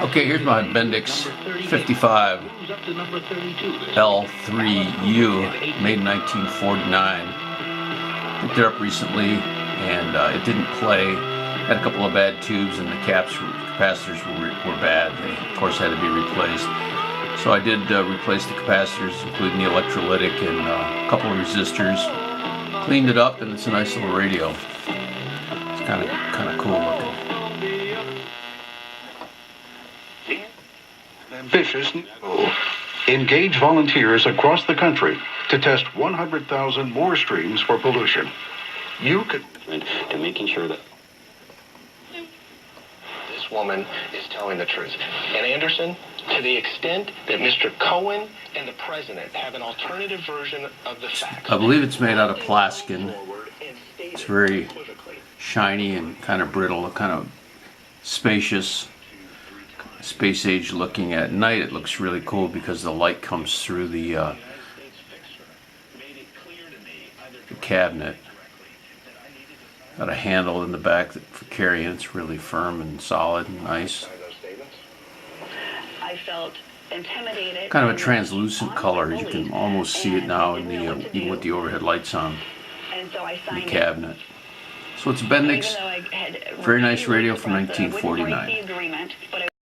Okay, here's my Bendix 55 L3U, made in 1949. Picked it up recently, and it didn't play. Had a couple of bad tubes, and the capacitors were bad. They, of course, had to be replaced. So I did replace the capacitors, including the electrolytic and a couple of resistors. Cleaned it up, and it's a nice little radio. It's kind of cool looking. Ambitious. Engage volunteers across the country to test 100,000 more streams for pollution. You could to making sure that this woman is telling the truth. And Anderson, to the extent that Mr. Cohen and the president have an alternative version of the facts, I believe it's made out of Plaskon. It's very shiny and kind of brittle, kind of spacious, space age looking. At night it looks really cool because the light comes through the cabinet. Got a handle in the back for carrying. It's really firm and solid and nice. I felt intimidated. Kind of a translucent color. You can almost see it now in the even with the overhead lights on in the cabinet. So it's a Bendix, very nice radio from 1949.